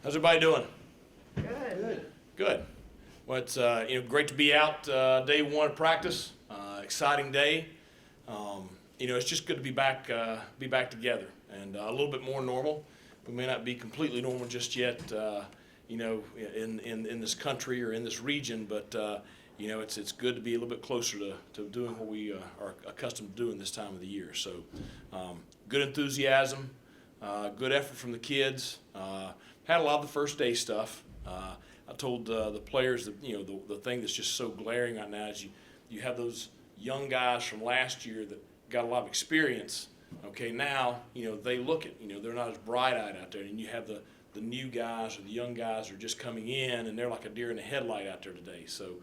How's everybody doing? Good. Good. Well, it's great to be out day one of practice. Exciting day. It's just good to be back together and a little bit more normal. We may not be completely normal just yet, in this country or in this region, but it's good to be a little bit closer to doing what we are accustomed to doing this time of the year. So, good enthusiasm, good effort from the kids. Had a lot of the first day stuff. I told the players that the thing that's just so glaring right now is you have those young guys from last year that got a lot of experience. Okay, now they look at they're not as bright-eyed out there, and you have the new guys or the young guys are just coming in, and they're like a deer in the headlight out there today. So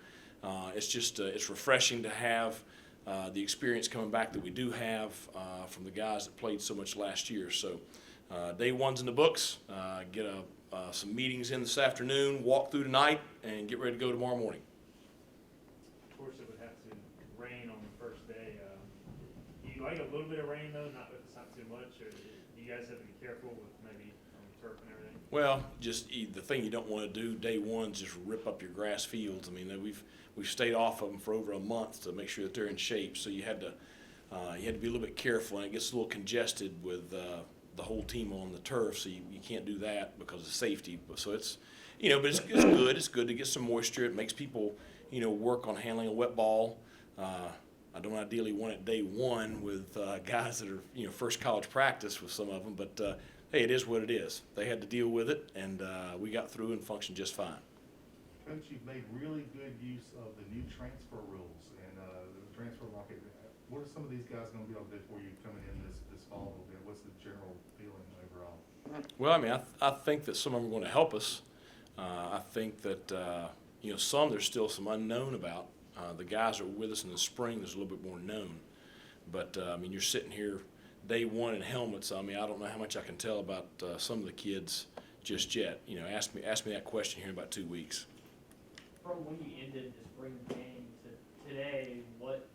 it's refreshing to have the experience coming back that we do have from the guys that played so much last year. So day one's in the books. Get some meetings in this afternoon, walk through tonight, and get ready to go tomorrow morning. Of course, it would have to rain on the first day. Do you like a little bit of rain, though, not if it's not too much? Or do you guys have to be careful with maybe on the turf and everything? Well, just the thing you don't want to do day one is just rip up your grass fields. I mean, we've stayed off of them for over a month to make sure that they're in shape. So you had to be a little bit careful, and it gets a little congested with the whole team on the turf, so you can't do that because of safety. So it's but it's good. It's good to get some moisture. It makes people work on handling a wet ball. I don't ideally want it day one with guys that are first college practice with some of them, but hey, it is what it is. They had to deal with it, and we got through and functioned just fine. Coach, you've made really good use of the new transfer rules and the transfer market. What are some of these guys going to be able to do for you coming in this fall a little bit? What's the general feeling overall? Well, I mean, I think that some of them are going to help us. I think that there's still some unknown about. The guys that were with us in the spring, there's a little bit more known. But you're sitting here day one in helmets. I mean, I don't know how much I can tell about some of the kids just yet. Ask me that question here in about 2 weeks. From when you ended the spring game to today, what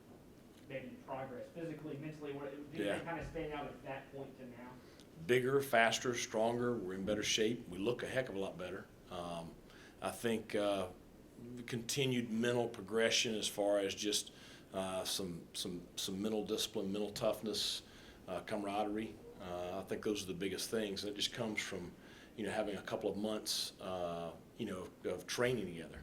maybe progress physically, mentally, what did they kind of stand out at that point to now? Bigger, faster, stronger. We're in better shape. We look a heck of a lot better. I think continued mental progression as far as just some mental discipline, mental toughness, camaraderie. I think those are the biggest things. And it just comes from having a couple of months of training together.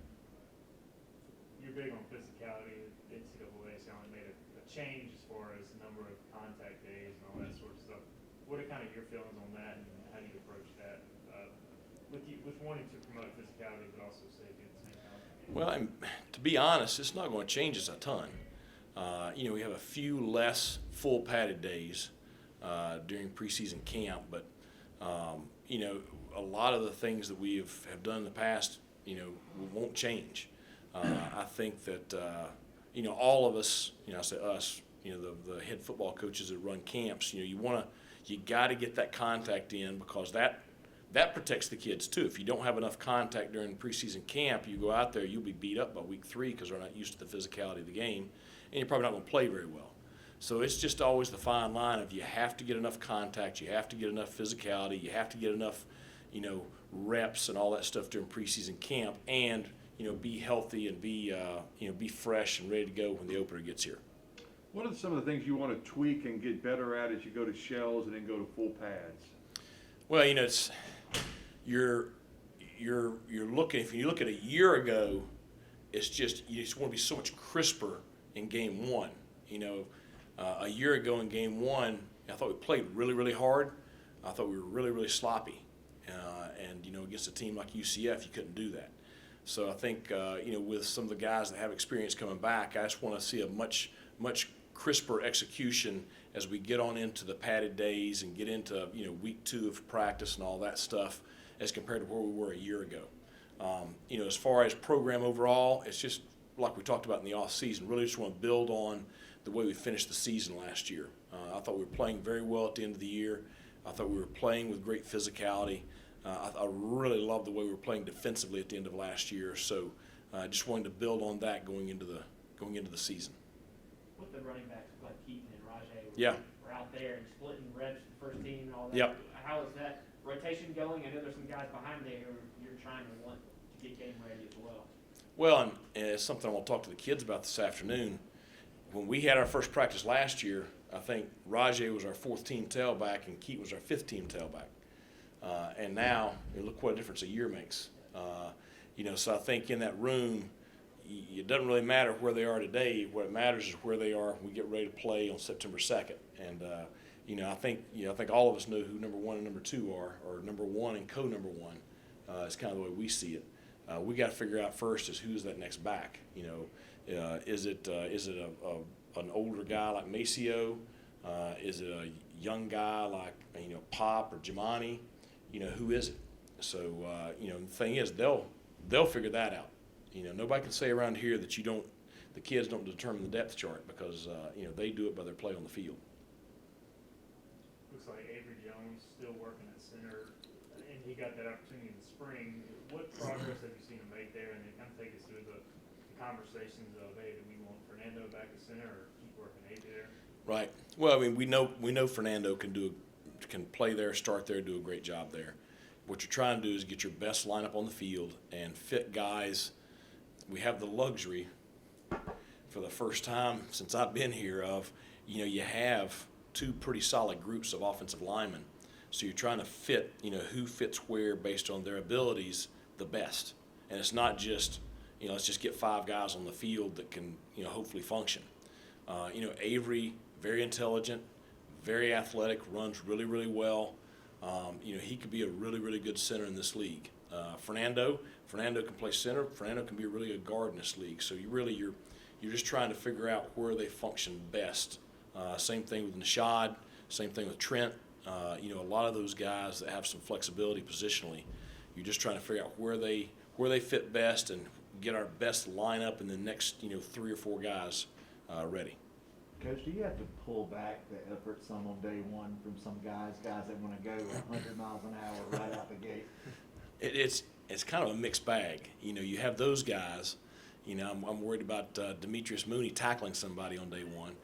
You're big on physicality. NCAA sounded made a change as far as the number of contact days and all that sort of stuff. What are kind of your feelings on that, and how do you approach that with wanting to promote physicality but also safety at the same time? Well, to be honest, it's not going to change us a ton. We have a few less full padded days during preseason camp, but a lot of the things that we have done in the past, won't change. I think that all of us, I say us, the head football coaches that run camps, you got to get that contact in, because that protects the kids too. If you don't have enough contact during preseason camp, you go out there, you'll be beat up by week 3 because they're not used to the physicality of the game, and you're probably not going to play very well. So it's just always the fine line of you have to get enough contact, you have to get enough physicality, you have to get enough, reps and all that stuff during preseason camp, and be healthy and be fresh and ready to go when the opener gets here. What are some of the things you want to tweak and get better at as you go to shells and then go to full pads? Well, it's you're looking. If you look at a year ago, it's just you just want to be so much crisper in game one. A year ago in game one, I thought we played really, really hard. I thought we were really, really sloppy, and against a team like UCF, you couldn't do that. So I think with some of the guys that have experience coming back, I just want to see a much crisper execution as we get on into the padded days and get into week 2 of practice and all that stuff, as compared to where we were a year ago. As far as program overall, it's just like we talked about in the off season. Really just want to build on the way we finished the season last year. I thought we were playing very well at the end of the year. I thought we were playing with great physicality. I really loved the way we were playing defensively at the end of last year. So I just wanted to build on that going into the season. With the running backs like Keaton and Rajay were out there and splitting reps with the first team and all that. Yep. How is that rotation going? I know there's some guys behind there who you're trying to want to get game ready as well. Well, and it's something I want to talk to the kids about this afternoon. When we had our first practice last year, I think Rajay was our 4th team tailback and Keat was our 5th team tailback. And now, look what a difference a year makes. So I think in that room, it doesn't really matter where they are today. What matters is where they are when we get ready to play on September 2nd. And I think all of us know who number 1 and number 2 are, or number 1 and co-number 1. Is kind of the way we see it. We got to figure out first is who's that next back. Is it an older guy like Maceo? Is it a young guy like Pop or Jimani? Who is it? So the thing is, they'll figure that out. Nobody can say around here that the kids don't determine the depth chart because they do it by their play on the field. Looks like Avery Jones still working at center, and he got that opportunity in the spring. What progress have you seen him make there? And then kind of take us through the conversations of, hey, do we want Fernando back at center or keep working Avery there? Right. Well, I mean, we know Fernando can play there, start there, do a great job there. What you're trying to do is get your best lineup on the field and fit guys. We have the luxury for the first time since I've been here of, you have 2 pretty solid groups of offensive linemen. So you're trying to fit, who fits where based on their abilities the best. And it's not just, let's just get 5 guys on the field that can, hopefully function. Avery, very intelligent, very athletic, runs really, really well. He could be a really, really good center in this league. Fernando can play center. Fernando can be a really good guard in this league. So you're just trying to figure out where they function best. Same thing with Nishad. Same thing with Trent. A lot of those guys that have some flexibility positionally. You're just trying to figure out where they fit best and get our best lineup and the next 3 or 4 guys ready. Coach, do you have to pull back the effort some on day one from some guys that want to go 100 miles an hour right out the gate? It's kind of a mixed bag. You have those guys. I'm worried about Demetrius Mooney tackling somebody on day one,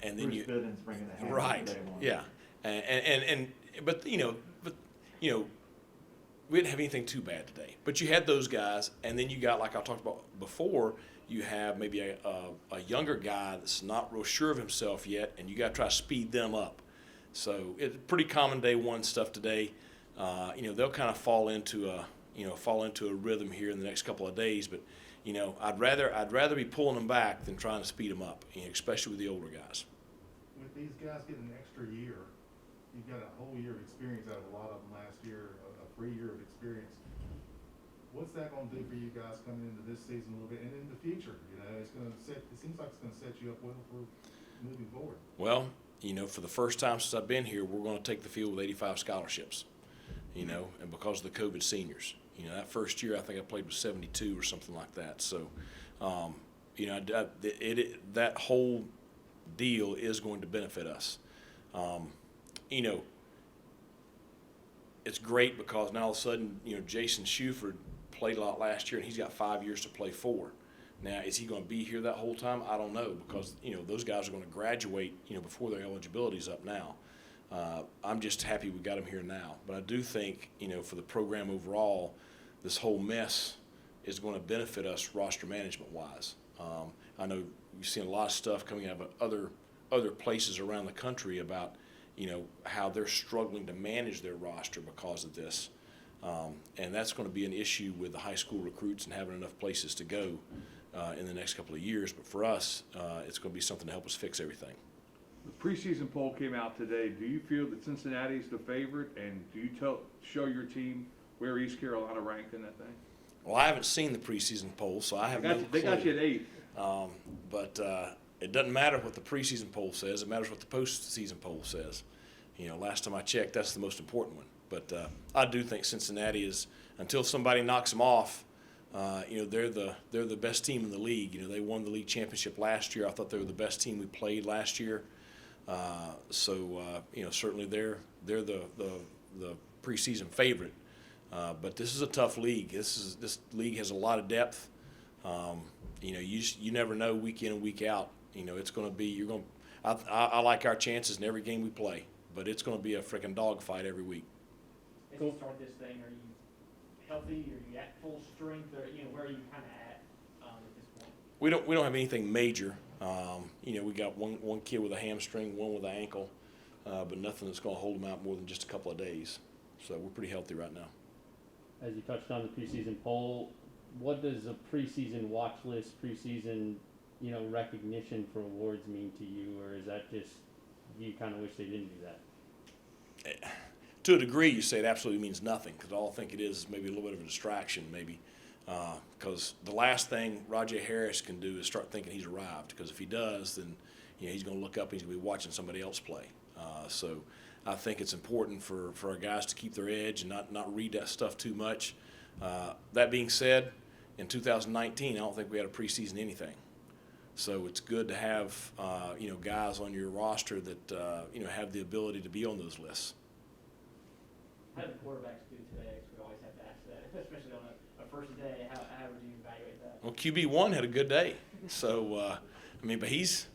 and then Bruce Bivens bringing the hammer right, on day one. yeah, but we didn't have anything too bad today. But you had those guys, and then you got, like I talked about before, you have maybe a younger guy that's not real sure of himself yet, and you got to try to speed them up. So it's pretty common day one stuff today. They'll kind of fall into a rhythm here in the next couple of days. But I'd rather be pulling them back than trying to speed them up, especially with the older guys. With these guys getting an extra year, you've got a whole year of experience out of a lot of them last year, a free year of experience. What's that going to do for you guys coming into this season a little bit and in the future? It seems like it's going to set you up well for moving forward. Well, for the first time since I've been here, we're going to take the field with 85 scholarships, and because of the COVID seniors. That first year I think I played with 72 or something like that. So, that whole deal is going to benefit us. It's great because now all of a sudden, Jason Shuford played a lot last year and he's got 5 years to play for. Now, is he going to be here that whole time? I don't know because, those guys are going to graduate, before their eligibility's up now. I'm just happy we got him here now. But I do think, for the program overall, this whole mess is going to benefit us roster management-wise. I know you've seen a lot of stuff coming out of other places around the country about, how they're struggling to manage their roster because of this. And that's going to be an issue with the high school recruits and having enough places to go in the next couple of years. But for us, it's going to be something to help us fix everything. The preseason poll came out today. Do you feel that Cincinnati is the favorite, and do you show your team where East Carolina ranked in that thing? Well, I haven't seen the preseason poll, so I have no clue. They got you at 8. But it doesn't matter what the preseason poll says. It matters what the postseason poll says. Last time I checked, that's the most important one. But I do think Cincinnati is, until somebody knocks them off, they're the best team in the league. They won the league championship last year. I thought they were the best team we played last year. Certainly they're the preseason favorite. But this is a tough league. This league has a lot of depth. You never know week in and week out. It's going to be I like our chances in every game we play, but it's going to be a freaking dogfight every week. you start this thing? Are you healthy? Are you at full strength? Or, where are you kind of at this point? We don't have anything major. We got one kid with a hamstring, one with an ankle, but nothing that's going to hold him out more than just a couple of days. So we're pretty healthy right now. As you touched on the preseason poll, what does a preseason watch list, preseason, recognition for awards mean to you, or is that just you kind of wish they didn't do that? To a degree, you say it absolutely means nothing, because all I think it is maybe a little bit of a distraction, maybe. Because the last thing Rajay Harris can do is start thinking he's arrived, because if he does, then he's going to look up and he's going to be watching somebody else play. So I think it's important for our guys to keep their edge and not read that stuff too much. That being said, in 2019, I don't think we had a preseason anything. So it's good to have guys on your roster that have the ability to be on those lists. How did the quarterbacks do today? 'Cause we always have to ask that, especially on a first day. How would you evaluate that? Well, QB1 had a good day. So, but he's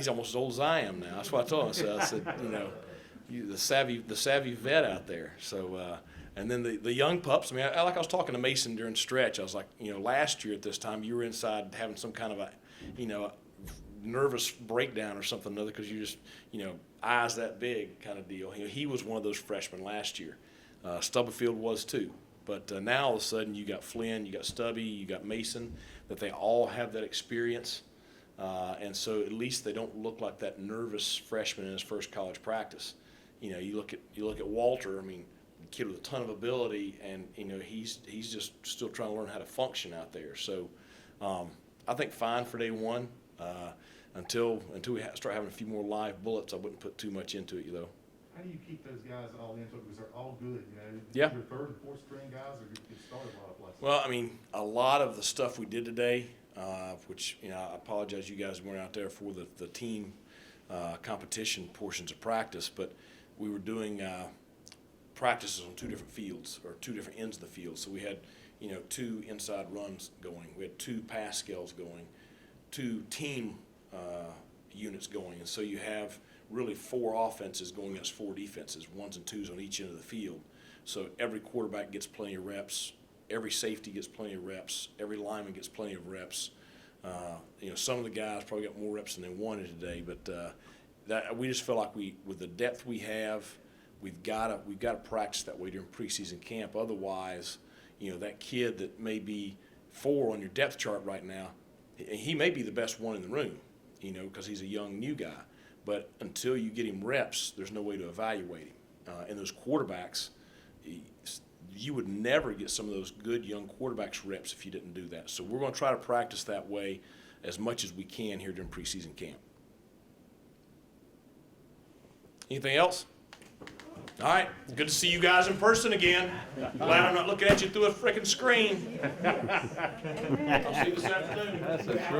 almost as old as I am now. That's what I told him. So I said, the savvy vet out there. So, and then the young pups. I was talking to Mason during stretch. I was like, last year at this time, you were inside having some kind of a nervous breakdown or something or other because you just, eyes that big kind of deal. He was one of those freshmen last year. Stubblefield was too. But now all of a sudden you got Flynn, you got Stubby, you got Mason, that they all have that experience. And so at least they don't look like that nervous freshman in his first college practice. You look at Walter, a kid with a ton of ability, and he's just still trying to learn how to function out there. So I think fine for day one. Until we start having a few more live bullets, I wouldn't put too much into it, though. How do you keep those guys all into it, because they're all good, Yeah. Your third and fourth string guys are get started a lot of places. Well, a lot of the stuff we did today, which, I apologize you guys weren't out there for the team competition portions of practice, but we were doing practices on two different fields, or two different ends of the field. So we had, 2 inside runs going. We had 2 pass skills going, 2 team units going. And so you have really 4 offenses going against 4 defenses, 1s and 2s on each end of the field. So every quarterback gets plenty of reps. Every safety gets plenty of reps. Every lineman gets plenty of reps. Some of the guys probably got more reps than they wanted today, but that we just feel like with the depth we have, we've got to practice that way during preseason camp. Otherwise, that kid that may be 4 on your depth chart right now, he may be the best one in the room, because he's a young new guy. But until you get him reps, there's no way to evaluate him. And those quarterbacks, you would never get some of those good young quarterbacks reps if you didn't do that. So we're going to try to practice that way as much as we can here during preseason camp. Anything else? All right, good to see you guys in person again. Glad I'm not looking at you through a freaking screen. I'll see you this afternoon. That's a true.